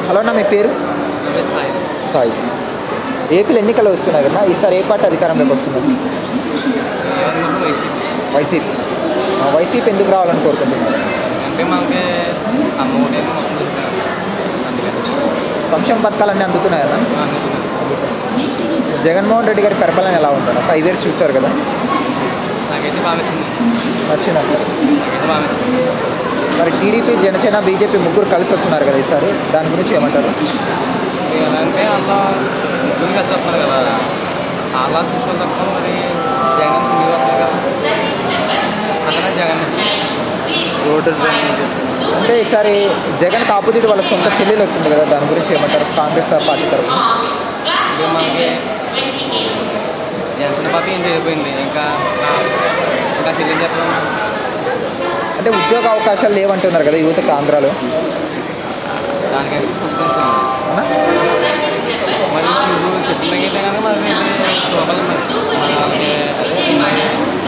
Hello అన్న, మీ పేరు? సాయి. ఏపీలో ఎన్నికలు వస్తున్నాయి కదా, ఈసారి ఏ పార్టీ అధికారంలోకి వస్తుంది? వైసీపీ. వైసీపీ ఎందుకు రావాలని కోరుకుంటున్నారు? సంక్షేమ పథకాలన్నీ అందుతున్నాయన్నా? జగన్మోహన్ రెడ్డి గారి పరిపాలన ఎలా ఉంటారు? 5 years చూస్తారు కదా, నచ్చిందంటారు. మరి టీడీపీ, జనసేన, బీజేపీ ముగ్గురు కలిసి వస్తున్నారు కదా ఈసారి, దాని గురించి ఏమంటారు? అంటే ఈసారి జగన్కి ఆపోజిట్ వాళ్ళ సొంత చెల్లెలు వస్తుంది కదా, దాని గురించి ఏమంటారు కాంగ్రెస్ పార్టీ తరఫున? జనసేన పార్టీ ఏం చేయకపోయింది, ఇంకా చెల్లి చెప్పడం. అంటే ఉద్యోగ అవకాశాలు లేవంటున్నారు కదా యువతకి ఆంధ్రాలో, దానికైతే సస్పెన్స్ మరి నువ్వు చెప్పినైతే కానీ మరి చూడాలి.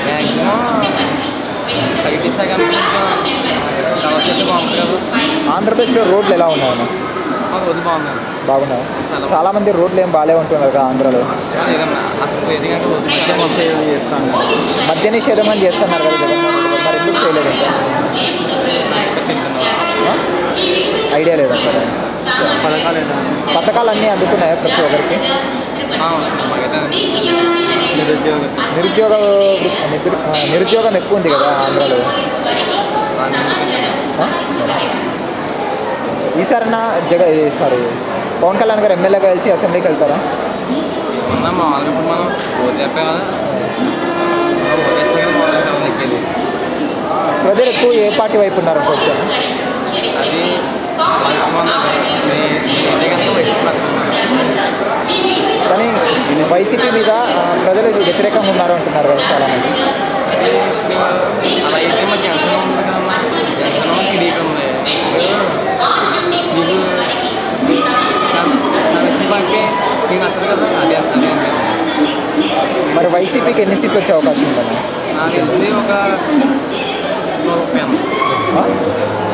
మ్యాక్సిమం తగ్గిస్తాయి కానీ బాగుంటుంది కదా. ఆంధ్రప్రదేశ్లో రోడ్లు ఎలా ఉన్నాయన్న? రోడ్లు బాగున్నాయి. బాగున్నాయి. చాలామంది రోడ్లు ఏం బాగాలే ఉంటున్నారు కదా ఆంధ్రాలో. అసలు ఎందుకంటే మద్య నిషేధం అని చేస్తున్నారు కదా జగన్మోహన్ రెడ్డి, మరి ఎందుకు చేయలేదు? ఐడియా లేదంటారా? పథకాలు అన్నీ అందుతున్నాయా ప్రతి ఒక్కరికి? నిరుద్యోగం ఎక్కువ ఉంది కదా ఆంధ్రాలో. ఈసారన్నా సారీ పవన్ కళ్యాణ్ గారు ఎమ్మెల్యేగా గెలిచి అసెంబ్లీకి వెళ్తారా? ప్రజలు ఎక్కువ ఏ పార్టీ వైపు ఉన్నారనుకోవచ్చు? కానీ వైసీపీ మీద ప్రజలు వ్యతిరేకంగా ఉన్నారు అంటున్నారు కదా చాలామంది. మరి వైసీపీకి ఎన్ని సీట్లు వచ్చే అవకాశం ఉందన్నా? నాకు తెలిసి ఒక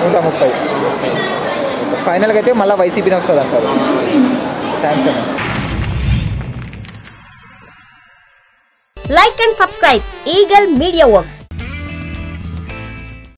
130. ఫైనల్గా అయితే మళ్ళీ వైసీపీనే వస్తుంది అంటారు. థ్యాంక్స్ అన్న. Like and subscribe Eagle Media Works.